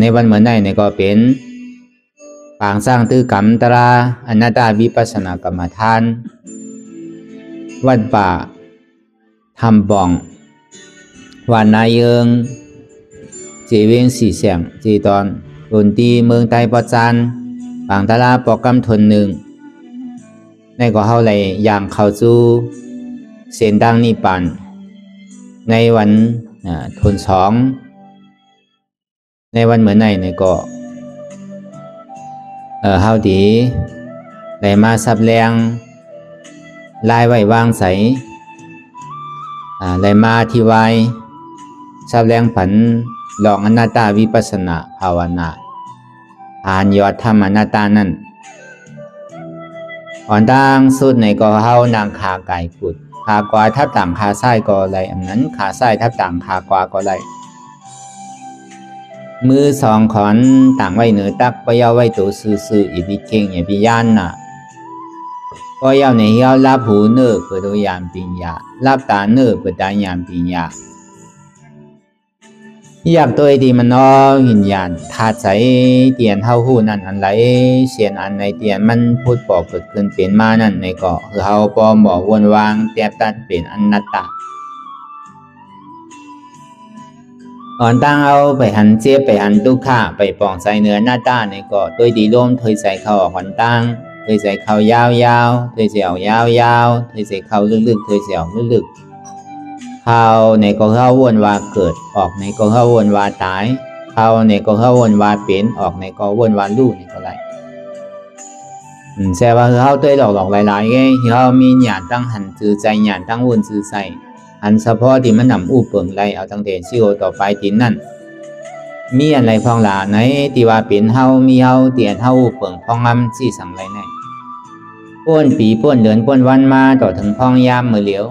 ในวันเหมือนไหนเนี่ยก็เป็นปางสร้างตื้อกรรมตราอนัตตาวิปัสสนากรรมฐานวัดป่าทำบ่องวานนายเยิงเจเวงสีเสียงจีตอนดนตีเมืองไต้ปอจานปางตลาปอกำทนหนึ่งในก็เฮาไหลอย่างเข้าสู่เส้นดังนิพพานในวันทนสองในวันเหมือนไหนเนี่ยก็เฮาดีไหลมาสับแรงลายไว้วางใสไหลมาที่ไว้สับแรงผันลองอนัตตาวิปัสสนาภาวนาอ่านยอดธรรมอนัตตานั่นอ่อนดังสุดในก็เฮานางขาไก่กุดขากวาทับต่างขาซ้ายก็ไหลอันนั้นขาซ้ายทับต่างขากวาก็ไหลมือสองขอนต่างไว้เหนือตักปยาไว้ตัวซื่อๆอีดิเก่งอย่าพิยานน่ะปยาในเหี้ยวรับหูเนื้อเปิดตัวยามปิญญารับตาเนื้อเปิดตายามปิญญาอยากตัวที่มันน้อวิญญาณธาตุใสเตียนเท่าหูนั่นอันไหลเสียนอันในเตียนมันพูดบอกเกิดขึ้นเป็นมานั่นในเกาะคือเฮาปอมบอกวนวางเตียบตัดเป็นอนัตตาอ่อนตั้งเอาไปหันเจี๊ยบไปหันตุกข่าไปปองใส่เนื้อหน้าตาในเกาะตัวดีร่มเทยใส่เข้าออกอ่อนตั้งเทยใส่เข้ายาวๆเทยใส่ออกยาวๆเทยใส่เข้าลึกๆเทยใส่ออกลึกๆเข้าในก็เข้าวนว่าเกิดออกในก็เข้าวนว่าตายเข้าในก็เข้าวนว่าเป็นออกในก็วนว่าลู่ในก็ไรแสดงว่าเข้าตัวหลอกหลายๆไงเข้ามีหยาดตั้งหันจือใจหยาดตั้งวนจือใส่อันเฉพาะที่มันนำอู้เปิงไรเอาตั้งแต่ซิโอต่อไปตินนั่นมีอะไรพองหลาไหนที่ว่าเป็นเฮามีเฮาเตียนเฮาอู้เปิงพองงำซี่สั่งไรไหนป้วนปีป้วนเดือนป้วนวันมาต่อถึงพองยามมือเหลียว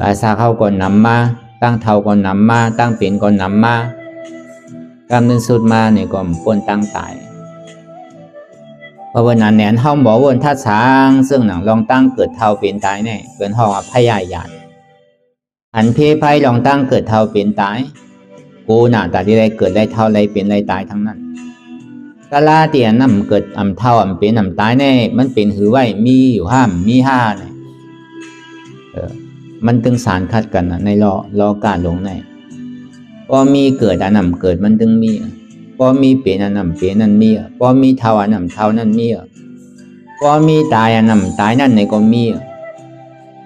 อาซาเข้าก่อนนำมาตั้งเท่าก่อนนำมาตั้งเป็นก่อนนำมากำนึงสุดมาเนี่ยก็ป้วนตั้งตายเพราะวันนั้นแหนเฮาบอกวนทัดช้างซึ่งหนังลองตั้งเกิดเท่าเป็นตายเนี่ยเป็นห้องอภัยญาณอันเพไพลองตั้งเกิดเท่าเป็นตายกูน่ะแต่ที่ไรเกิดได้เท่าไรเป็นไรตายทั้งนั้นกะลาเตียนนำเกิดเท่าเป็นตายแน่มันเป็นหือไว้มีอยู่ห้ามมีห้าเนี่ยมันตึงสารคัดกันในรอการลงในพอมีเกิดอันเกิดมันตึงมีพอมีเป็นอันเป็นนั่นมีพอมีเท่าอันเท่านั่นมีพอมีตายอันตายนั่นในก็มี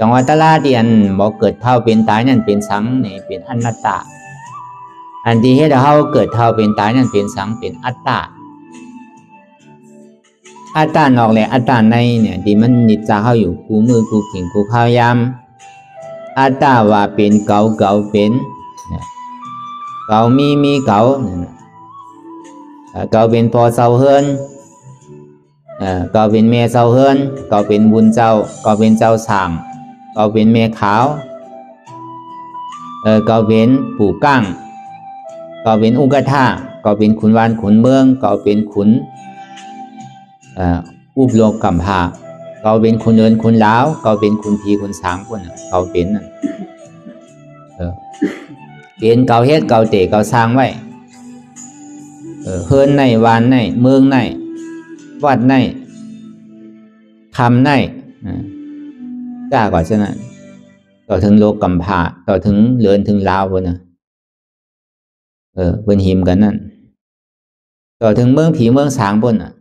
จังหวะตลาเดียนบอกเกิดเท่าเป็นตายนั่นเป็นสังนี่เป็นอนัตตาอันที่ให้เราเกิดเท่าเป็นตายนั่นเป็นสังเป็นอัตตาอัตตานอกเลยอัตตาในเนี่ยที่มันนิจจาเข้าอยู่กูมือกูขิงกูข้าวยำอัตตาว่าเป็นเก่าเป็นเก่ามีเก่าเก่าเป็นพอเศร้าเฮินเก่าเป็นเมียเศร้าเฮินเก่าเป็นบุญเจ้าเก่าเป็นเจ้าสั่งเก่าเป็นเมียขาวเก่าเป็นปู่ก้างเก่าเป็นอุกท่าเก่าเป็นขุนวานขุนเมืองเก่าเป็นขุนอุบโลกกัมพาเก่าเป็นขุนเอินขุนล้าวเก่าเป็นขุนพีขุนสางคนเก่าเป็นนั่นเป็นเก่าเฮ็ดเก่าเตะเก่าสร้างไว้เฮินในวานในเมืองในวัดในคำในจ้ากว่าฉะนั้นต่อถึงโลกกัมพาต่อถึงเลือนถึงลาวบนนะบนหิมกันนั่นต่อถึงเมืองผีเมืองสางบนน่ะ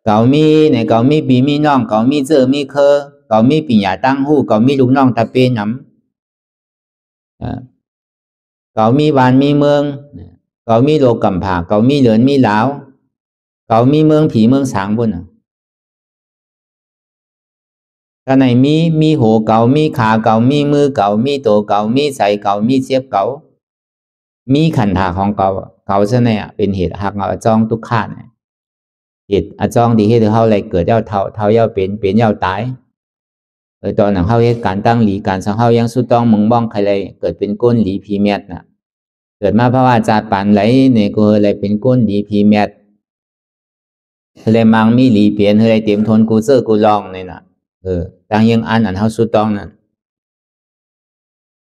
เก่ามีเนี่ยเก่ามีปีมีน้องเก่ามีเจอมีเคอเก่ามีปีหยาตั้งหู้เก่ามีลูกน้องตะเปน้ำเก่ามีวานมีเมืองเก่ามีโลกกัมพาเก่ามีเหลือนมีลาวเก่ามีเมืองผีเมืองสางบนน่ะถ้าไหนมีหัวเก่ามีขาเก่ามีมือเก่ามีตัวเก่ามีใส่เก่ามีเสียบเก่ามีขันธาของเก่าซะเนี่ยเป็นเหตุหักเอาจ้องทุกขาเนี่ยเหตุจ้องที่ให้เท่าไรเกิดเท่าเย้าเป็นเย้าตายตอนหนังเข้าเหตุการตั้งหลีการสังเข้ายังสุดต้องมึงบ้องใครเลยเกิดเป็นก้นหลีพีเมียดน่ะเกิดมาเพราะว่าจาปันไหลเนี่ยก็เลยเป็นก้นหลีพีเมียดเลยมังมีหลีเปลี่ยนเลยเตรียมทนกูเซอร์กูลองเนี่ยน่ะตั้งยังอันเท่าสุดต้องนั่น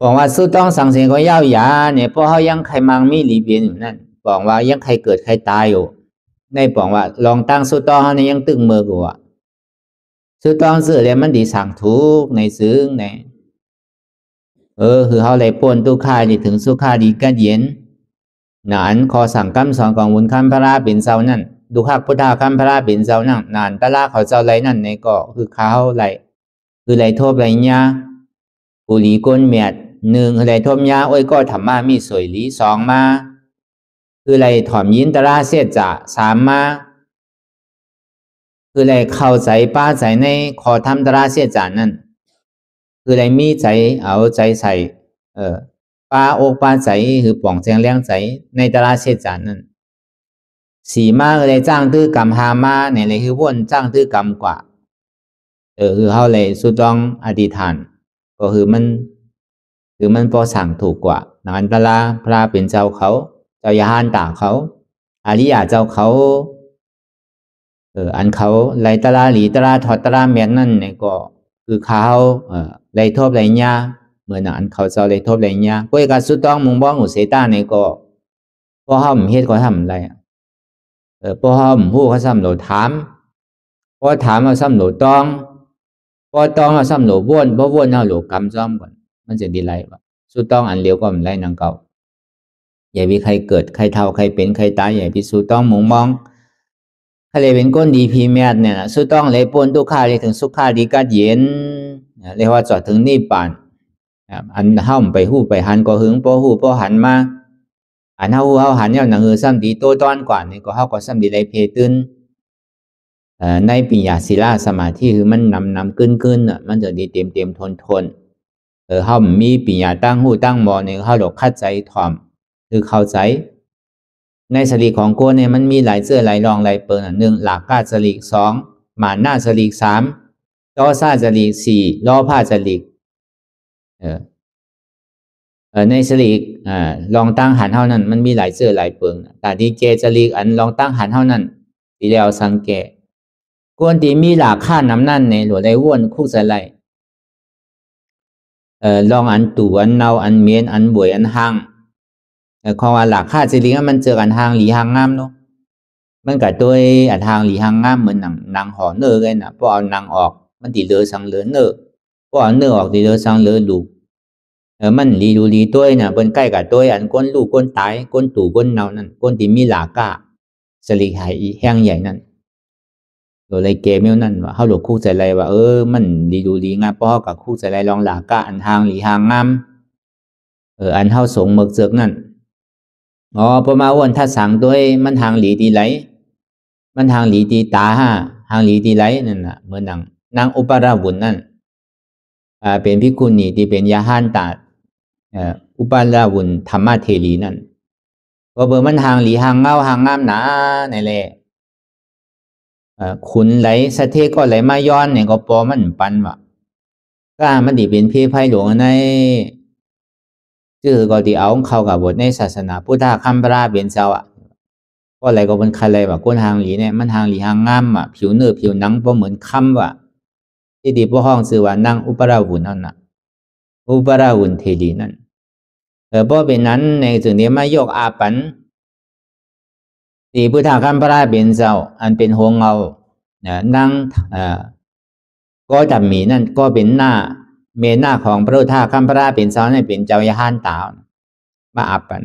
บอกว่าสุดต้องสังเสียก็ยาวยาเนี่ยเพราะเขายังใครมังมีหลีเบียนอยู่นั่นบอกว่ายังใครเกิดใครตายอยู่ในบอกว่าลองตั้งสุดต้องเขาเนี่ยยังตึงมือกูอ่ะสุดต้องสื่อเลยมันดีสั่งทุกในซึ้งในคือเขาเลยปนตุค่าดีถึงสุขาดีกันเย็นนานขอสั่งคำสอนของวุนคัมพระเป็นเจ้านั่นดูข้าพุทธาคัมพระเป็นเจ้านั่นนานตะลาเขาเจ้าไรนั่นในก็คือเขาไรคือไรโทษไรเนี้ยปุรีก้นเมียดหนึ่งคือไรโทษยาโอ้ยก็ธรรมะมีสวยหลีสองมาคือไรถอมยินตะลาเสียจะสามมาคือไรเข้าใจป้าใจในขอทำตะลาเสียจานั่นคือไรมีใจเอาใจใส่ป้าอกป้าใจคือป่องแจงเลี้ยงใจในตะลาเสียจานั่นสีมาเลยจ้างตื้อกรรมหามาเนี่ยเลยคือว่นจ้างตื้อกรรมกว่าคือเขาเลยสุดต้องอธิษฐานก็คือมันพอสั่งถูกกว่านานตะลาพระเป็นเจ้าเขาเจ้ายาหานตาเขาอริยาเจ้าเขาอันเขาไลตะลาหลีตะลาถอดตะลาเมียนนั่นเนี่ยก็คือเขาไลทบไลญาเหมือนอันเขาเจ้าไลทบไลญาก็อีกสุดต้องมุงบ้องอุเสตาเนี่ยก็พอเขาไม่เฮ็ดก็ทำอะไรพอเขาผู้เขาซ้ำโหลถามพอถามเอาซ้ำโหลต้องพอต้องเอาซ้ำโหลว่นพอว่นเอาโหลกำซ้อมก่อนมันจะดีไรวะสุดต้องอันเลี้ยวก็มันไรนังเก่าอย่ามีใครเกิดใครเท่าใครเป็นใครตายอย่าพิสูจต้องมุงมองถ้าเลยเป็นก้นดีพีเมียดเนี่ยสุดต้องเลยปนทุกข้าเลยถึงสุขาดีกัดเย็นเรียกว่าจอดถึงนิพพานอันห้ามไปหู้ไปหันก็หึงพอหู้พอหันมาอันเขาหันเนี่ยหนังซ้ำดีโตต้อนกว่านี่ก็เขาก็ซ้ำดีไรเพตื่นในปัญญาศิลาสมาธิคือมันนำขึ้นมันจะดีเต็มทนเขามีปัญญาตั้งหูตั้งมอเนี่ยเขาหลอกคัดใจถ่อมคือเข้าใจในสลีของโกเนี่ยมันมีหลายเสื้อหลายรองหลายเปิงหนึ่งหลักกาสลีสองหมาหน้าสลีสามล้อซาสลีสี่ล้อผ้าสลีในสลีลองตั้งหันเท่านั้นมันมีหลายเสื้อหลายเปิงแต่ที่เจสลีอันลองตั้งหันเท่านั้นที่แล้วสังเกตกวนที่มีหลักค่าน้ำนั่นในหลวงได้ว่นคู่ใส่ไหลลองอันตู่อันเนาอันเมียนอันบวยอันห้างของว่าหลักค่าจริงๆมันเจออันทางหลีหางงามเนาะมันกับตัวอันทางหลีหางงามเหมือนนางห่อเนื้อกันนะพอเอานางออกมันตีเลือสังเลือเนื้อพอเอาเนื้อออกตีเลือสังเลือลูกมันหลีดูหลีตัวน่ะเป็นใกล้กับตัวอันก้นลูกก้นตายก้นตู่ก้นเนานั่นก้นที่มีหลักก้าสลีหายแห้งใหญ่นั่นตัวไรเกมนั่นว่าเขาหลวงคู่ใจไรว่ามันดีดูดีงามเพราะกับคู่ใจไรลองหลากะอันทางหลีหางงามอันเท่าสงเมือกเสือกนั่นพอมาวันถ้าสั่งด้วยมันทางหลีดีไรมันทางหลีดีตาทางหลีดีไรนั่นน่ะเหมือนนางอุปราวุณนั่นเป็นพิกุณีที่เป็นยาหานตาอุปราวุณธรรมะเทลีนั่นก็เบอร์มันทางหลีหางเงาหางงามหนาในแหละขุนไหลสะเทก็ไหลมาย้อนเนี่ยก็ปอมันปันวะก็มันดีเป็นพี่ไพ่หลวงในชื่อก็ที่เอาเข้ากับบทในศาสนาพุทธคัมภราเป็นเจ้าก็อะไรก็เป็นใครอะไรวะก้นหางหลีเนี่ยมันหางหลีหางงามผิวเนื้อผิวหนังก็เหมือนคำวะที่ดีพวกห้องสื่อว่านางอุปราวุณนั่นอุปราวุณเทลีนั่นเพราะเป็นนั้นในจุดนี้มายกอาปันที่พุทธคัมภราเป็นเจ้าอันเป็นหงเงานั่งก็จะมีนั่นก็เป็นหน้าเมหน้าของพระพุทธคัมภราเป็นเจ้าเนี่ยเป็นเจ้าย่าหานตามาอาปัน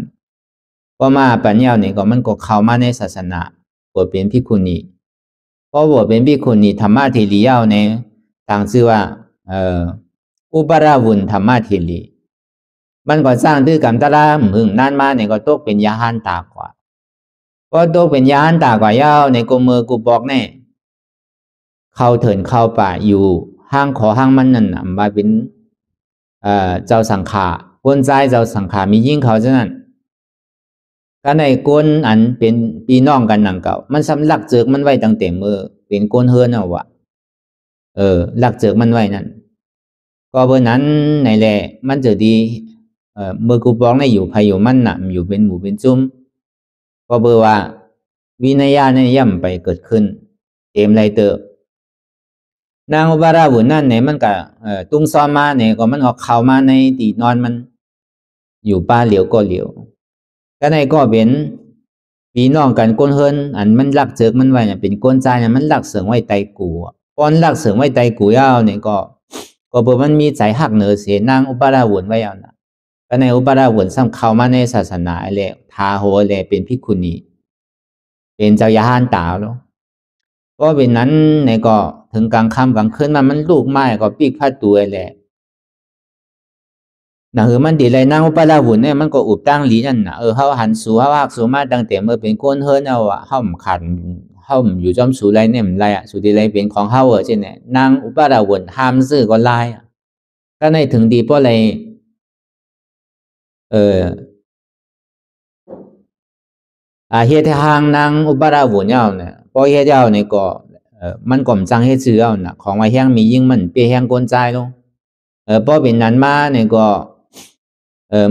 พอมาปัญญาเนี่ยก็มันก็เข้ามาในศาสนาบวชเป็นภิกขุณีพอบวชเป็นภิกขุณีธรรมะเทลีเย้าเนี่ยต่างชื่อว่าอุปราวุณธรรมะเทลีมันก็สร้างด้วยกรรมตระหึงนั่นมาเนี่ยก็ตกเป็นย่าหานตากว่าก็ตกเป็นย่าหานตากว่าเย้าในกมือกูบอกแน่เข้าเถินเข้าป่าอยู่ห้างขอห้างมันนั่นมาเป็นเจ้าสังขาก้นใจเจ้าสังขามียิ่งเขาเท่านั้นก็ในก้นอันเป็นพี่น้องกันหนังเก่ามันสำลักเจือกมันไว้ตั้งแต่มือเป็นก้นเฮือนเอาวะลักเจือกมันไว้นั่นก็เพราะนั้นในแหละมันจะดีเมื่อกูบอกในอยู่ภัยอยู่มันน่ะอยู่เป็นหมู่เป็นจุ้มก็เบอร์ว่าวินัยญาณเนี่ยย่ำไปเกิดขึ้นเต็มไรเตอ นางอุบาราบุญนั่นเนี่ยมันก็ตุ้งซ้อมมาเนี่ยก็มันออกเข้ามาในตีนอนมันอยู่ป่าเหลียวก็เหลียวก็ในก็เป็นพี่น้องกันก้นเฮินอันมันลักเจิกมันไว้เนี่ยเป็นก้นใจเนี่ยมันลักเสืองไว้ไตกูป้อนลักเสืองไว้ไตกูยาวเนี่ยก็เพราะมันมีใจหักเหนือเสียนางอุปาราบุญไว้เอานะก็ในอุปาราบุญซ้ำเข้ามาในศาสนาเลยทาโหเลยเป็นภิกขุณีเป็นเจ้ายาหานตาแล้วก็เป็นนั้นในก็ถึงกลางค่ำกลางคืนมันลูกไม้ก็ปีกผ้าตัวแหละนะมันดีเลยนางอุปาราบุญเนี่ยมันก็อุบตั้งหลีนั่นนะเขาหันสู่เขาหักสู่มาตั้งแต่เมื่อเป็นก้นเฮินเอาเขาขันเขาอยู่จอมสู่ไรเนี่ยมันไรสู่ดีไรเป็นของเขาเช่นเนี่ยนางอุปาราบุญห้ามซื้อก็ไล่ก็ในถึงดีเพราะอะไรเฮ็ดทางนางอุปาราบุญเอาเนี่ยพอเฮ็ดเอาเนี่ยก็มันก่อมจังเฮ็ดซื้อเอาน่ะของว่าแห้งมียิ่งมันเปียแห้งก้นใจลงพอเป็นนั้นมาเนี่ยก็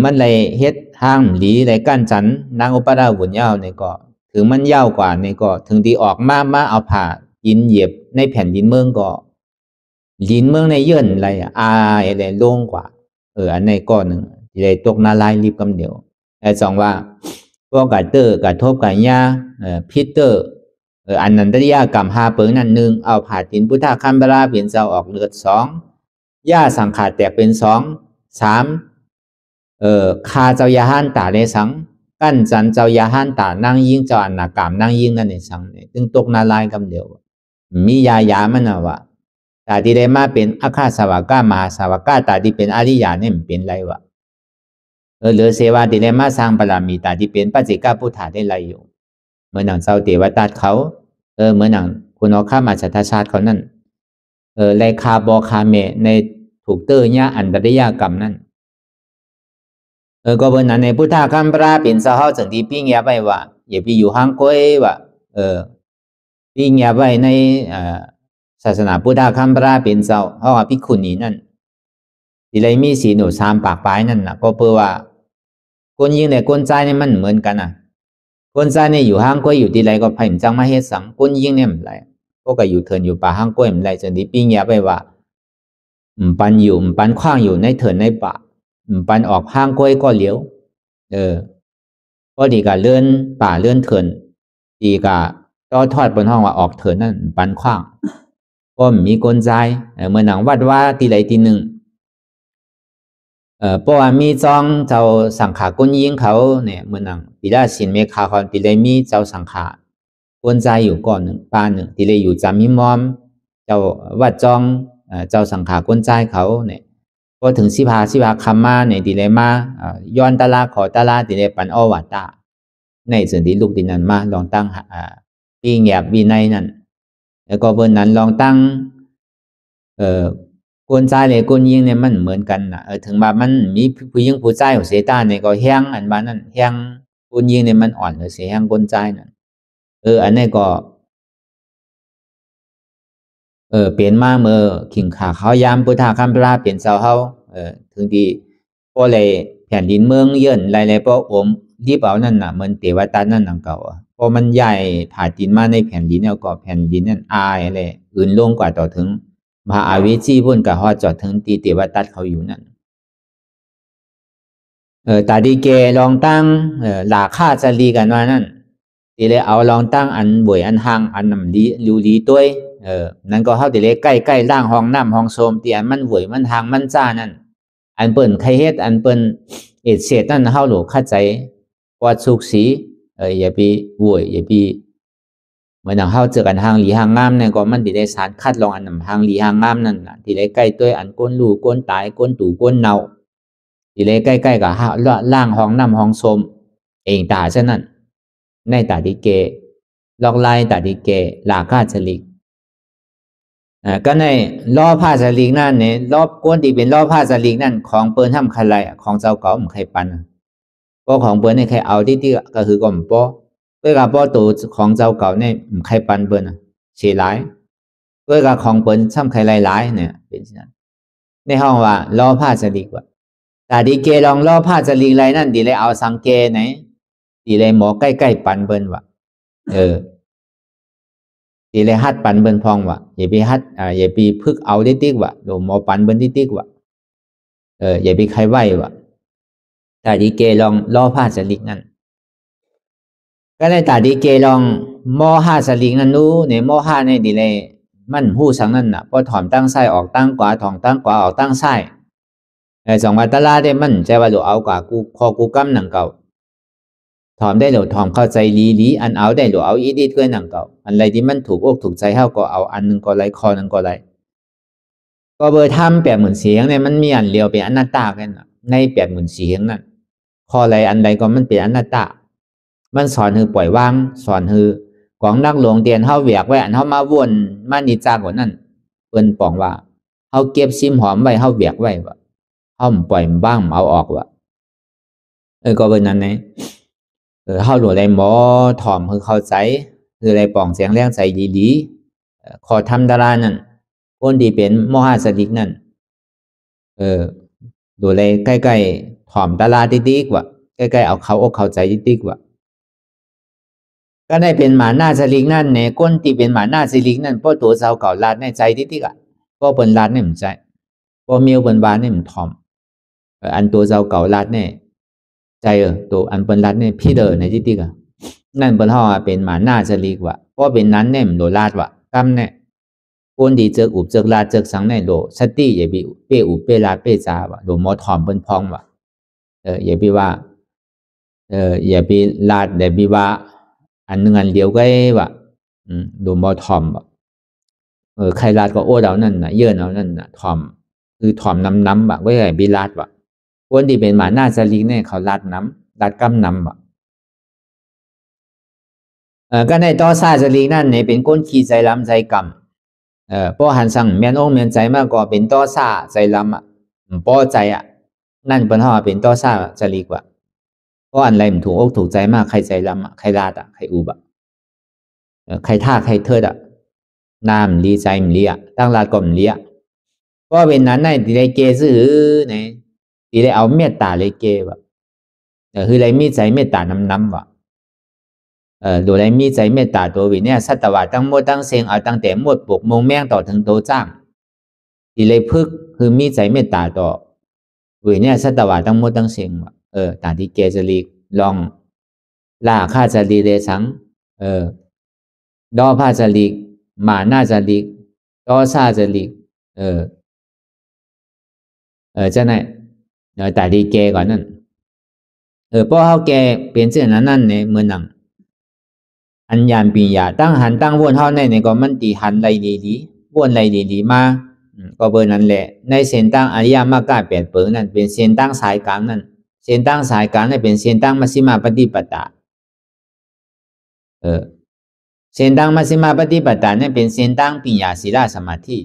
มันเลยเฮ็ดทางหลีเลยกั้นจันนางอุปาราบุญยาวเนี่ยก็ถึงมันยาวกว่าเนี่ยก็ถึงที่ออกมาเอาผ่ายินเหยียบในแผ่นดินเมืองก็ดินเมืองในเยื่นอะไรอะไรโล่งกว่าอันในก้อนหนึ่งเลยตกนาลายรีบกำเดียวไอ้สองว่าพวกกาเตอร์กาทบกายาพิเตอร์อันนันตริยากรรมหาเปิงนั่นหนึ่งเอาผ่าดินพุทธคัมบราเปลี่ยนเจ้าออกเลือดสองย่าสังขารแตกเป็นสองสามคาเจ้ายาหันตาในสังกั้นจันเจ้ายาหันตานั่งยิ่งเจ้าอันนากรรมนั่งยิ่งนั่นในสังเนี่ยตึงตกนาลายกำเดียวมียามันนะว่าตาที่ได้มาเป็นอาคาสวากามหาสวากาตาที่เป็นอริยาเนี่ยมันเป็นไรวะเหลือเสวาที่ได้มาสร้างบารมีตาที่เป็นปัจจิกาพุทธาได้ไรอยู่เหมือนหนังเจ้าเทวตัดเขาเหมือนหนังคุณเอาข้ามาชัตชาติเขานั่นไรคาบอคาเมในถูกเตอร์เนี่ยอันตริยากรรมนั่นก็เป็นนั้นในพุทธคัมภีร์เป็นสาวจึงที่พี่เงียบไปว่าอย่าไปอยู่ห่างก้อยว่าพี่เงียบไปในศาสนาพุทธคัมภีร์เป็นสาวเพราะว่าภิกขุณีนั่นที่ไรมีศีลหนูสามปากปลายนั่นนะก็เพื่อว่าคนยิงในคนใจเนี่ยมันเหมือนกันนะคนใจเนี่ยอยู่ห่างก้อยอยู่ที่ไรก็พยายามจังมาเฮ็ดสังคนยิงเนี่ยมันไรพวกก็อยู่เถินอยู่ป่าห่างก้อยมันไรจึงที่พี่เงียบไปว่าปันอยู่ปันขว้างอยู่ในเถินในป่าปันออกห้างก้อยก็เหลียวก็ดีกะเลื่อนป่าเลื่อนเถินดีกะก็ทอดบนห้องว่าออกเถินนั่นปันขว้างก็มีกลใจเมื่อหนังวัดว่าทีไรทีหนึ่งเพราะว่ามีจองเจ้าสังขารก้นยิงเขาเนี่ยเมื่อหนังปีละสินเมฆาคอนปีเลยมีเจ้าสังขารก้นใจอยู่ก่อนหนึ่งป้าหนึ่งทีเลยอยู่จามิมอมเจ้าวัดจองเจ้าสังขารก้นใจเขาเนี่ยพอถึงสิบาคำมาในดีเลยมาย้อนตาลาขอตาลาดีเลยปันอวัตตาในส่วนที่ลูกดินนั้นมาลองตั้งปีเงียบวีในนั้นแล้วก็เบอร์นั้นลองตั้งกวนใจเลยกวนยิงเนี่ยมันเหมือนกันนะถึงมามันมีผู้ยิงผู้ใจของเสตาเนี่ยก็แห้งอันบ้านนั้นแห้งกวนยิงเนี่ยมันอ่อนหรือเสียแห้งกวนใจนั่นอันนี้ก็เปลี่ยนมาเมื่อขิงขาเขายามพุทธคัมภีร์เปลี่ยนเจ้าเขาถึงที่พอเลยแผ่นดินเมืองเยื่นอะไรพอรีบเอานั่นน่ะเหมือนเทวตานั่นหนังเก่าพอมันใหญ่ผ่าดินมาในแผ่นดินแล้วก็แผ่นดินนั่นอายอะไรอื่นลงกว่าต่อถึงมหาอาวิชีพุ่นกับฮอดจอดถึงตีเทวตัดเขาอยู่นั่นตาดีเกลองตั้งหลาค่าจะรีกันว่านั่นทีเลยเอาลองตั้งอันบ่วยอันห่างอันนำดีรูดีตัวนั่นก็เข้าทีเลยใกล้ล่างห้องน้ำห้องโสมที่อันมันบ่วยมันห่างมันจ้านั่นอันเปิ่นใครเฮ็ดอันเปิ่นเศษนั่นเข้าหลูเข้าใจว่าสุกสีอย่าไปบ่วยอย่าไปเหมือนเข้าเจอกันห่างหลีห่างงามเนี่ยก็มันที่ได้สารคัดลองอันนำห่างหลีห่างงามนั่นที่เลยใกล้ตัวอันก้นลูก้นตายก้นตู่ก้นเนาที่เลยใกล้กับล่างห้องน้ำห้องโสมเองตาเช่นนั้นในตาดิเกลอกไล่ตาดิเกหลาค่าจริกก็ในล้อผ้าสลิงนั่นเนี่ยล้อก้นที่เป็นล้อผ้าสลิงนั่นของเปิ้นทำใครไรของเจ้าเก่าไม่ใครปันก็ของเปิ้นเนี่ยใครเอาที่ก็คือก็มป้อเพื่อกับป้อตัวของเจ้าเก่าเนี่ยไม่ใครปันเปิ้นเสียหลายเพื่อกับของเปิ้นทำใครหลายเนี่ยเป็นนั้นในห้องว่าล้อผ้าสลิงว่าแต่ดีเกลองล้อผ้าสลิงไรนั่นดีเลยเอาสังเกไหนดีเลยหมอใกล้ปันเปิ้นว่า ตีเลยฮัดปันเบิ้นพองวะอย่าไปฮัดอย่าไปพึกเอาได้ติ๊กวะโดมอปันเบิ้นได้ติ๊กวะอย่าไปใครไหววะตาดีเกลองล่อผ้าสลิกนั่นก็เลยตาดีเกลองมอห้าสลิกนั่นนู้ในมอห้าในดีเลยมันหู้สังนั่นน่ะพอถอมตั้งไส้ออกตั้งขวาถอมตั้งขวาออกตั้งไส้สองวันตลาได้มันใจว่าหลเอากว่ากูคอกูกำหนังเก่าถอมได้หลถอมเข้าใจลีอันเอาได้หลเอาอีดีด้วยหนังเก่าอันไรที่มันถูกอกถูกใจเฮาก็เอาอันนึงก็ไรคอนึงก็ไรก็เบอร์ทำแบบเหมือนเสียงเนี่ยมันมีอันเลียวเป็นอนัตตากันในแบบเหมือนเสียงนั่นข้อไรอันใดก็มันเป็นอนัตตามันสอนคือปล่อยวางสอนคือของนักหลวงเตียนเฮาเวียกไว้อันเฮามาวนมานิจากว่านั่นเปิ้นปองว่าเฮาเก็บซิมหอมไว้เฮาเวียกไว้ว่าเฮาปล่อยบ้างเอาออกว่าก็เป็นนั้นนะเฮาหลวงไรหมอถ่อมคือเข้าใจคืออะไรปองเสียงแรงใจดีๆขอทำดารานั่นคนที่เป็นมหาสติกนั่นดูเลยใกล้ๆถ่อมดาราติ๊กๆว่าใกล้ๆเอาเขาอกเข้าใจติ๊กๆว่าก็ได้เป็นหมาหน้าสลิกนั่นเนี่ยก้นที่เป็นหมาหน้าสลิกนั่นเพราะตัวเจ้าเก่าลาดในใจติ๊กๆอ่ะเพราะเป็นลาดในหมู่ใจเพราะมิวเป็นวานในหมู่ถ่อมอันตัวเจ้าเก่าลาดเนี่ยใจตัวอันเป็นลาดเนี่ยพี่ในติ๊กๆอ่ะนั่นเป็นห่อเป็นหมาหน้าสลิกว่ะเพราะเป็นนั้นเนี่ยมันโดนลาดว่ะกำเนี่ยคนดีเจออุบเจอลาเจอสังในโดสติอย่าไปเป้อุบเป้ลาเป้จ่าว่ะโดมอถอมเป็นพองว่ะอย่าไปว่าอย่าไปลาดอย่าไปว่าอันนึงอันเดียวก็ว่ะโดมอถอมว่ะใครลาดก็โอ้เรานั่นน่ะเยื่อเรานั่นน่ะถอมคือถอมน้ำว่ะก็อย่าไปลาดว่ะคนที่เป็นหมาหน้าสลิงเนี่ยเขาลาดน้ำลาดกำน้ำว่ะก็ในต่อซาสลิงนั่นเนี่ยเป็นก้นขี้ใจล้ำใจกำพอหันสั่งเมียนองเมียนใจมากกว่าเป็นต่อซาใจล้ำอ่ะพอใจอ่ะนั่นเป็นห่อเป็นต่อซาจะดีกว่าเพราะอันไรมันถูกอกถูกใจมากใครใจล้ำอ่ะใครลาดอ่ะใครอุบอ่ะใครท่าใครเทิดอ่ะน้ำลีใจมันเลี้ยตั้งลาดก็มันเลี้ยเพราะเป็นนั้นในที่ได้เกซื้อเนี่ยที่ได้เอาเมตตาเลยเกแบบคือไรมีใจเมตตาน้ำว่ะโดยได้มีใจเมตตาตัววิเนี่ยสัตวะตั้งหมดตั้งเสียงเอาตั้งแต่หมดปกมงแมงต่อถึงโตจ้างที่เลยพึกคือมีใจเมตตาต่อวิเนี่ยสัตวะตั้งหมดตั้งเสียงตาที่เกจรีลองล่าข้าจรีเลสังดอผ้าจรีหมาหน้าจรีดอซาจรีจะไหนตาที่เกก่อนนั่นเพราะเขาแกเปลี่ยนเสื้อนั้นเนี่ยเหมือนหนังอันยานปียาตั้งหันตั้งวนเท่าในก็มันตีหันไรดีวนไรดีมาก็เบอร์นั้นแหละในเส้นตั้งอริยมรรคเปลี่ยนเปิงนั่นเป็นเส้นตั้งสายกลางนั่นเส้นตั้งสายกลางนั่นเป็นเส้นตั้งมัชฌิมาปฏิปทาเส้นตั้งมัชฌิมาปฏิปทานั่นเป็นเส้นตั้งปัญญาศีลสมาธิ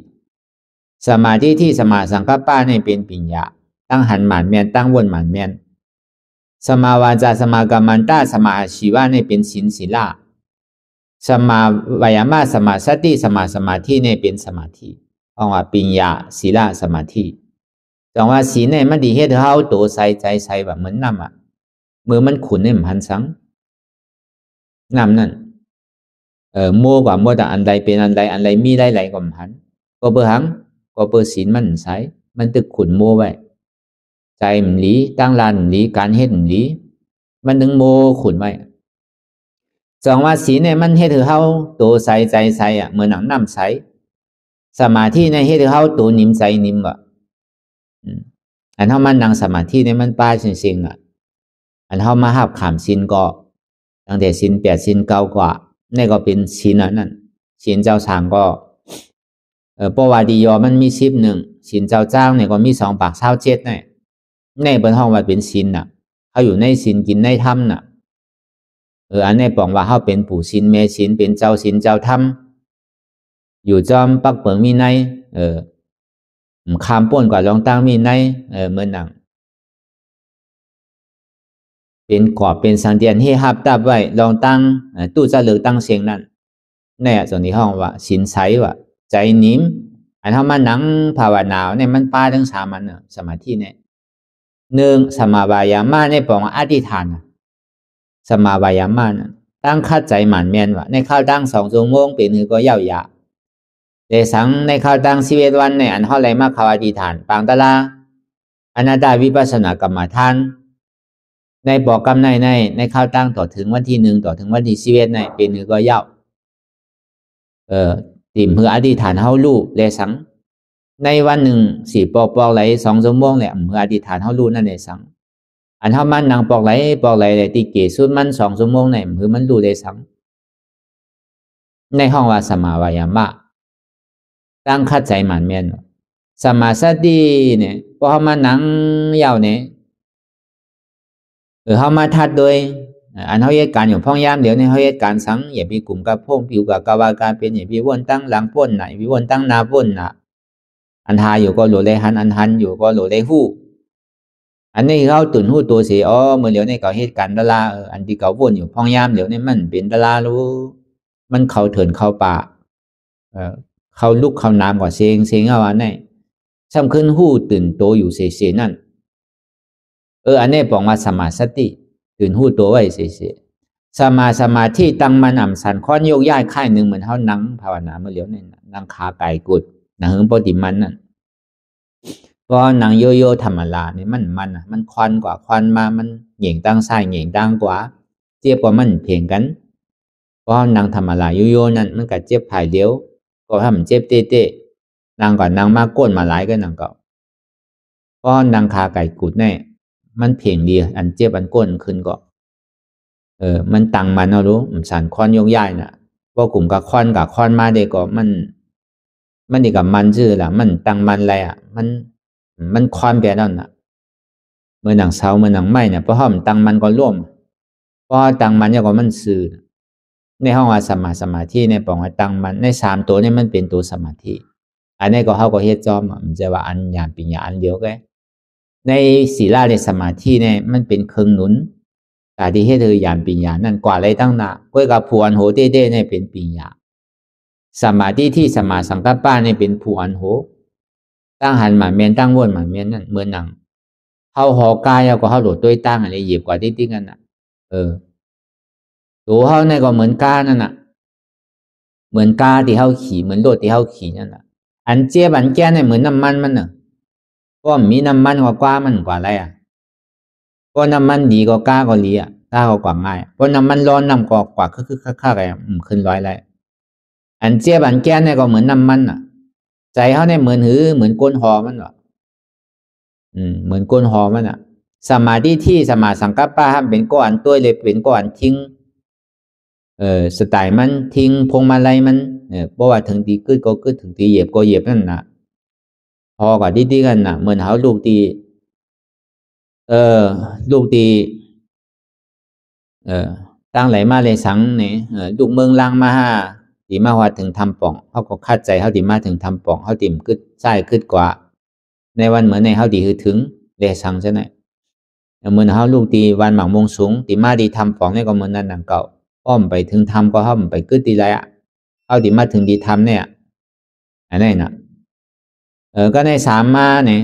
ที่สมาสังกัปปะนี่เป็นปัญญาตั้งหันหมันเมียนตั้งวนหมันเมียนสมาวาจาสมากัมมันตาสมาอาชีวะนี่เป็นศีลสมาวายามะสมาสติสมาธิเนี่ยเป็นสมาธิเพราะว่าปัญญาศีลสมาธิจังว่าศีลเนี่ยมันดีเฮ็ดให้เฮาโตใส่ใจใส่แบบเหมือนน้ำอ่ะมือมันขุ่นเนี่ยมันหันสังน้ำนั่นมัวกว่ามัวแต่อันใดเป็นอันใดมีได้ไหลก็มันหันก็เบอหังก็เบอศีลมันใส่มันตึกขุ่นมัวไว้ใจมันหลีตั้งลานหลีการเฮ็ดหลีมันถึงโมขุ่นไว้จังว่าศีลเนี่ยมันเฮ็ดให้เฮาโตใส่ใจใส่เหมือนหนังน้ำใสสมาธิเนี่ยเฮ็ดให้เฮาโตนิ่มใจนิ่มว่ะอันเฮามันนั่งสมาธิเนี่ยมันป้าจริงๆอ่ะอันเฮามาหับขามศีลก็ตั้งแต่ศีล8ศีล9กว่านี่ก็เป็นศีลนั้นศีลเจ้าสางก็ปวาดียอมันมี10ศีลเจ้าจ้างเนี่ยก็มี2ปาก27เนี่ยในเปิ้นฮ้องว่าเป็นศีลน่ะเฮาอยู่ในศีลกินในธรรมน่ะอันนี้บอกว่าเขาเป็นปู่ชินเมชินเป็นเจ้าชินเจ้าธรรมอยู่จอมปักเปิงมีในคำป่นกว่าลองตั้งมีในเมื่อหนังเป็นกอบเป็นสังเดียนให้ฮับตับไว้ลองตั้งตู้จะเลือกตั้งเสียงนั้นเนี่ยส่วนที่ห้องว่าชินใสว่าใจนิ่มอันเขามานั่งภาวนาเนี่ยมันป้าทั้ง3มันสมาธิเนี่ย1สมาวายามะเนี่ยบอกว่าอธิษฐานสมาวายามะ ตั้งคัดใจหมันเมียนว่าในข้าวตั้ง2 ชั่วโมงเป็นหือก็ยาวยาแต่สังในข้าวตั้ง11 วันในอันเฮาไหลมาขาวอธิษฐานปางตะลาอนาดาวิปัสสนากรรมฐานในบอกกำในข้าวตั้งต่อถึงวันที่1ต่อถึงวันที่11ในเป็นหือก็ยาวติ่มเพื่ออธิษฐานเฮารู้แลสังในวันหนึ่งสิปอกไหล2 ชั่วโมงแหละเพื่ออธิษฐานเฮารู้นั่นแหละสังอันเฮามันนั่งปอกไหลเลยติเกสุดมัน2 ชั่วโมงในเพื่อมันรู้ได้สังในห้องว่าสมาวายามะตั้งคัดใจหมันเมียนสมาสติเนี่ยพอเฮามานั่งยาวเนี่ยเฮามาทัดโดยอันเฮาเหตุการณ์อยู่พ่องยามเดี๋ยวนี้เฮาเหตุการณ์สังอย่าไปกลุ่มกับพงผิวกับกาวาการเป็นอย่าไปวนตั้งหลังพ้นน่ะอย่าไปวนตั้งหน้าพ้นน่ะอันทาอยู่ก็หลุดเลยหันอยู่ก็หลุดเลยหู้อันนี้เขาตุนหู้ตัวเสียเมื่อเดี๋ยวนี้เขาเหตุการณ์ดาราอันที่เขาวนอยู่พ่องยามเดี๋ยวนี้มันเป็นดารารู้มันเขาเถินเข้าป่าเขาลุกเขาน้ำกว่าเสียงเอาอันนี้สำคัญหู้ตื่นโตอยู่เสียนั่นอันนี้บอกว่าสมาสติตื่นหู้ตัวไว้เสียสมาธิตั้งมันอ่ำสันค้อนโยกย้ายค่ายหนึ่งเหมือนเขานั่งภาวนาเมื่อเดี๋ยวนี้นั่งขาไก่กุดนั่งหึงปฏิมันนั่นก็นั่งโยโย่ธรรมลาเนี่ยมันควันกว่าควันมามันเหย่งตั้งซ้ายเหย่งตั้งกว่าเจี๊ยบกว่ามันเพียงกันก็นั่งธรรมลาโยโย่นั่นมันก็เจี๊ยบภายเดียวก็ทำเจี๊ยบเต้นั่งก่อนนั่งมาก้นมาหลายก็นั่งก็นั่งขาไก่กุดแน่มันเพียงเดียวอันเจี๊ยบอันก้นขึ้นก็มันตังมันเอารู้สันควันโยกย้ายน่ะว่ากลุ่มกับควันมาเด็กก็มันดีกับมันชื่อละมันตังมันอะไรมันควันแบบนั้นน่ะเมื่อหนังเสาเมื่อหนังไม้เนี่ยเพราะมันตังมันก็ร่วมเพราะตังมันเนี่ยก็มันสื่อในห้องอาสมาธิในปองว่าตังมันใน3 ตัวนี่มันเป็นตัวสมาธิอันนี้ก็เขาก็เฮ็ดจอมมันจะว่าอันญาณปัญญาอันเดียวกันในศีลาในสมาธิเนี่ยมันเป็นเครื่องหนุนการที่เฮ็ดญาณปัญญานั่นกว่าอะไรตั้งหน้าก้อยกับผู้อันโหเต้ๆเนี่ยเป็นปัญญาสมาธิที่สมาสังกัปปะเนี่ยเป็นผู้อันโหตั้งหันหมาเมียนตั้งวนหมาเมียนนั่นเหมือนหนังเขาหอกายก็เขาโหลดด้วยตั้งอะไรเหยียบกว่าที่กันน่ะตัวเขาเนี่ยก็เหมือนกานั่นน่ะเหมือนกาที่เขาขี่เหมือนโดดที่เขาขี่นั่นน่ะอันเจี๊ยบอันแก้เนี่ยเหมือนน้ำมันมันน่ะก็มีน้ำมันกว่ามันกว่าอะไรก็น้ำมันดีกว่ากาก็ดีกาก็กว่าง่ายเพราะน้ำมันร้อนน้ำก็กว่าคือค่าอะไรขึ้นร้อยอะไรอันเจี๊ยบอันแก้เนี่ยก็เหมือนน้ำมันน่ะใจเขาเนี่ยเหมือนก้นหอมันหรอเหมือนก้นหอมันสมาธิที่สมาสังกัปปะเป็นก้อนตัวเลยเป็นก้อนทิ้งสไตล์มันทิ้งพงมาลัยมันเพราะว่าถึงตีกึดก็กึดถึงตีเหยียบก็เหยียบนั่นน่ะพอกับดีกันน่ะเหมือนเขาลูกตีลูกตีตั้งไหลมาเลยสังเนี่ยลูกเมืองล่างมาตีมาว่าถึงทำป่องเขาก็คาดใจเขาตีมาถึงทำป่องเขาตีมกึดใช่กึดกว่าในวันเหมือนในเขาตีคือถึงเลยสังใช่ไหมเหมือนเขาลูกตีวันหมากมงสูงตีมาดีทำป่องเนี่ยก็เหมือนนั่นดังเก่าอ้อมไปถึงทำก็ห้อมไปกึดตีไรเขาตีมาถึงดีทำเนี่ยอันนี้นะก็ใน3มาเนี่ย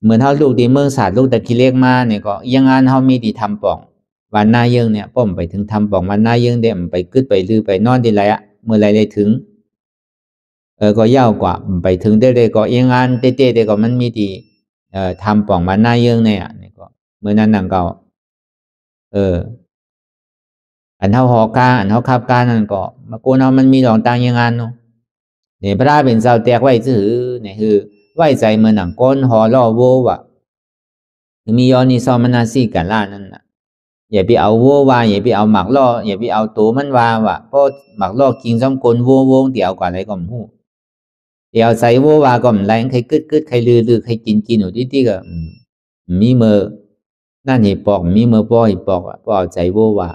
เหมือนเขาลูกตีเมืองศาสตร์ลูกตะกี้เล็กมาเนี่ยก็ยังงานเขามีดีทำป่องวันหน้าเยิงเนี่ยป้อมไปถึงทำป่องวันหน้าเยิงเดี๋ยวไปกึดไปลือไปนอนดีไรเมื่อไรได้ถึงก็ยาวกว่าไปถึงได้เลยก็ยังงานเต้ๆได้ก็มันมีดีทำป่องวันหน้าเยิงเนี่ยก็เมื่อนั้นดังเก่าอันเท่าหอกาอันเท่าขับการนั่นก็มาโกนเอามันมีหลองต่างยังงานเนาะเนี่ยพระเป็นเจ้าแตกไว้ซื่อเนี่ยคือไว้ใจเมื่อหนังก้นหอล่อโววะมียอนิซอมนาซีกันล่านั่นน่ะอย่าไปเอาโววาอย่าไปเอาหมักล่ออย่าไปเอาตัวมันวาวะเพราะหมักล่อกินซ้ำคนโวเดี๋ยวกว่าอะไรก็หูเดี๋ยวใส่โววาก็มันแรงใครกึดใครลือใครกินอยู่ที่ก็มีเมื่อนั่นเหตุปอกมีเมื่อป้อเหตุปอกป้อเอาใจโววา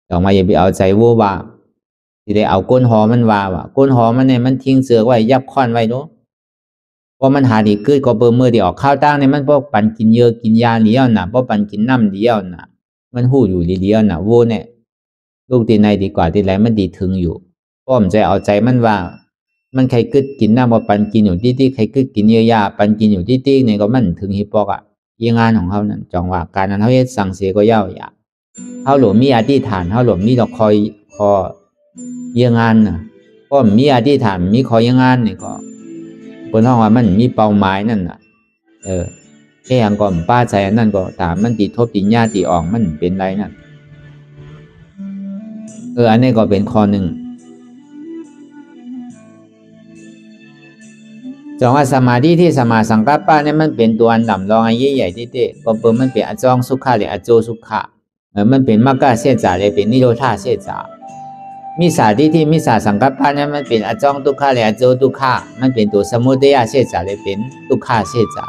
ต่อมาอย่าไปเอาใจโววาที่ได้เอาก้นหอมันวาวะก้นหอมันเนี่ยมันทิ้งเสือไว้ยับค้อนไว้เนาะพอมันหาดีขึ้นก็เบิ่มมือเดียวข้าวตั้งเนี่ยมันพวกปั่นกินเยอะกินยาเลี้ยวน่ะพวกปั่นกินน้ำเลี้ยวน่ะมันหู้อยู่เลี้ยวน่ะโวเนี่ยลูกตีในดีกว่าที่ไรมันดีถึงอยู่ป้อมใจเอาใจมันว่ามันใครกึดกินน้ำพอปั่นกินอยู่ที่ใครกึดกินเยอะยาปั่นกินอยู่ที่เนี่ยก็มันถึงฮิปปอกยังงานของเขานั่นจองว่าการนั้นเขาเฮ็ดสั่งเสียก็ยาว เฮาหลวมมีอธิษฐานเฮาหลวมมีดอกคอยคอเยี่ยงานน่ะก็มีอธิษฐานมีคอยเยี่ยงานนี่ก็เพิ่นเฮาว่ามันมีเป้าหมายนั่นน่ะแค่ยังก็ป้าใจนั่นก็ถามมันติทบติญาติออกมันเป็นไรนั่นอันนี้ก็เป็นข้อหนึ่งจองว่าสมาธิที่สมาสังกัปปะเนี่ยมันเป็นตัวอันดับรองอันใหญ่ๆที่เตะก็เปิดมันเป็นอจองสุขะหรืออโจสุขะมันเป็นมรรคเสจาเลยเป็นนิโรธาเสจามิสาที่มิสาสังกัปปะเนี่ยมันเป็นอจองทุกขะหรืออโจทุกขะมันเป็นตัวสมุทัยเสจาเลยเป็นทุกขะเสจา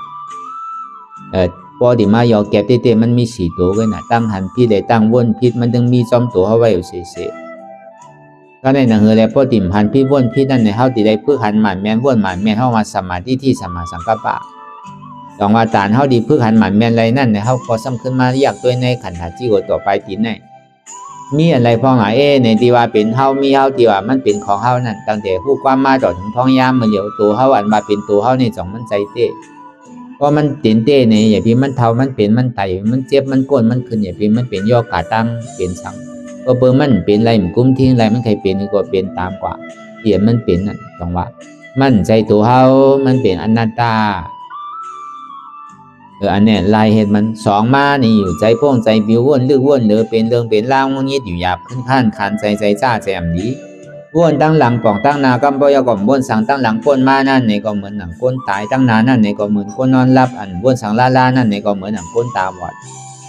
พอที่มายอเก็บเตะมันมีสี่ตัวกันนะตั้งหันพิษเลยตั้งวนพิษมันต้องมีจอมตัวเอาไว้อยู่เฉยก็ในหนังเลยพอติ่มหันพิษวนพิษนั่นในเฮาที่ได้พึ่งหันหมันแม่นวนหมันแม่นเฮามาสมาธิที่สมาสังกัปปะลองว่าตานเฮาดีพึ่งหันหมันแม่นไรนั่นในเฮาพอซ้ำขึ้นมาอยากตัวในขันธ์ที่กต่อไปตีในมีอะไรพองในที่ว่าเป็นเฮามีเฮาที่ว่ามันเป็นของเฮานั่นตั้งแต่ผู้ความมาต่อถึงท้องยามมันเดี๋ยวตัวเฮาอันมาเป็นตัวเฮาในจ่องมันใจเต้ก็มันเต้นเต้เนี่ยอย่าพี่มันเท่ามันเป็นมันไตมันเจ็บมันก้นมันขึ้นอย่าพี่มันเป็นย่อกาตั้งเป็นสังก็เปิดมันเป็นไรมันกุ้มทิ้งไรมันใครเป็นนี่ก็เป็นตามกว่าเดี๋ยวมันเป็นนั่นจังว่ามันใจตัวเฮามันเป็นอนัตตาอันเนี้ยลายเหตุมันสองมานี่อยู่ใจพ่วงใจบิววนเลือกวนเหลือเป็นเรื่องเป็นล่างมันยึดอยู่หยาบขึ้นขั้นขันใจจ้าใจอ่ำดีวนตั้งหลังป่องตั้งนากำปอยก่อมวนสั่งตั้งหลังก้นมานั่นในก็เหมือนหนังก้นตายตั้งนานั่นในก็เหมือนก้นนอนรับอันวนสั่งล่านั่นในก็เหมือนหนังก้นตาบอด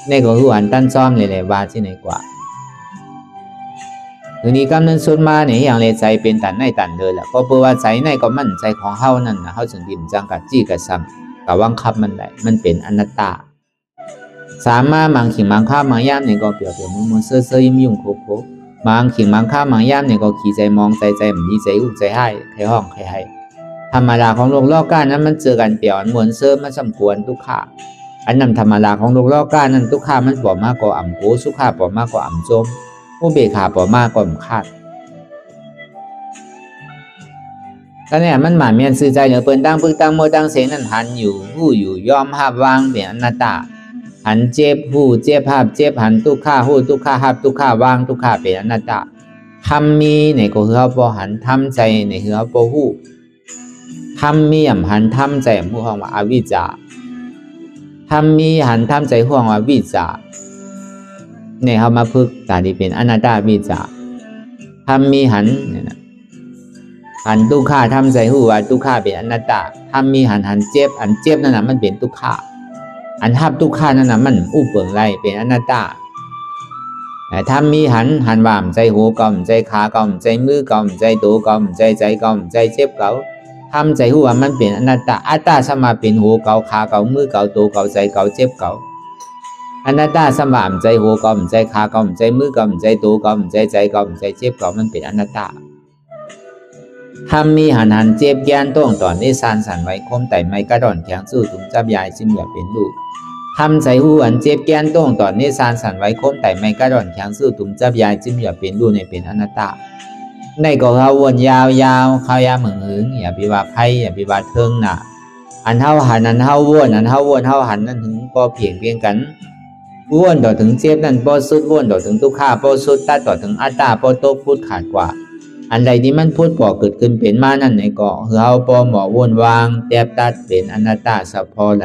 ในก็คืออันตั้นซ้อมเลยว่าที่ไหนกว่าทีนี้กำนันสุดมาเนี่ยอย่างเลยใจเป็นตันในตันเลยแหละก็เพื่อว่าใจในก็มั่นใจของเฮานั่นนะเฮาจึงดิ่มจังกัดจี้กัดซ้ำกับวังคับมันได้มันเป็นอนัตตาสามารถมังขิงมังค่ามังย่ามเนี่ยก็เปรียบมันเซ่อยิ้มยุ่งโคโคมังขิงมังค่ามังย่ามเนี่ยก็ขี่ใจมองใจมันดีใจอุ้มใจให้ใครห้องใครให้ธรรมดาของโลกก้านั้นมันเจอกันเปลี่ยวเหมือนเซ่อมันสมควรทุกข้าอันนำธรรมดาของโลกก้านั้นทุกข้ามันปอมากกว่าอ่ำโกสุข้าปอมากกว่าอ่ำจมผู้เบขาปอมากกว่าอ่ำคาดก็เนี่ยมันหมายเมียนสื่อใจเหนือเปิ้นตั้งพึ่งตั้งโมตั้งเสียงนั่นหันอยู่ผู้อยู่ยอมหับวางเป็นอนัตตาหันเจ็บผู้เจ็บหับเจ็บหันทุกข้าหูทุกข้าหับทุกข้าวางทุกข้าเป็นอนัตตาทำมีในก็คือเขาพอหันทำใจในคือเขาพอหูทำมีหันทำใจผู้ห้องว่าอวิชชาทำมีหันทำใจห้องว่าวิชชาในเขามาพึกตาที่เป็นอนัตตาวิชชาทำมีหันเนี่ยนะหันทุกข้าทำใจหูว่าทุกข้าเป็นอนัตตาทำมีหันเจ็บอันเจ็บนั่นนะมันเป็นทุกข้าอันทับทุกข้านั่นนะมันอุปเปิงไรเป็นอนัตตาแต่ทำมีหันว่ามใจหูกอมใจขากอมใจมือกอมใจตัวกอมใจกอมใจเจ็บเก่าทำใจหูว่ามันเป็นอนัตตาอัตตาสมาเป็นหูเก่าขาเก่ามือเก่าตัวเก่าใจเก่าเจ็บเก่าอนัตตาสมามใจหูกอมใจขากอมใจมือกอมใจตัวกอมใจกอมใจเจ็บเก่ามันเป็นอนัตตาทำมีหันเจ็บแกนต้องตอนนี้สานสันไว้คมแต่ไม่กระดอนแข็งสู้ถุงจับยายจิ้มอย่าเป็นลูกทำใจหูอันเจ็บแกนต้องตอนนี้สานสันไว้คมแต่ไม่กระดอนแข็งสู้ถุงจับยายจิ้มอย่าเป็นลูกในเป็นอนัตตาในก็เขาวนยาวเขายาเหมืองหึงอย่าพิวาไพ่อย่าพิวาเทิงน่ะอันเท่าหันอันเท่าวนอันเท่าวนเท่าหันนั่นถึงก็เพียงกันวนต่อถึงเจ็บนั่นพอสุดวนต่อถึงทุกข้าพอสุดตัดต่อถึงอัตตาพอโตพูดขาดกว่าอันใดที่มันพูดปอเกิดขึ้นเป็นมานั่นในเกาะเฮาปอหมอวนวางแทบตัดเป็นอนัตตาสัพพอไหล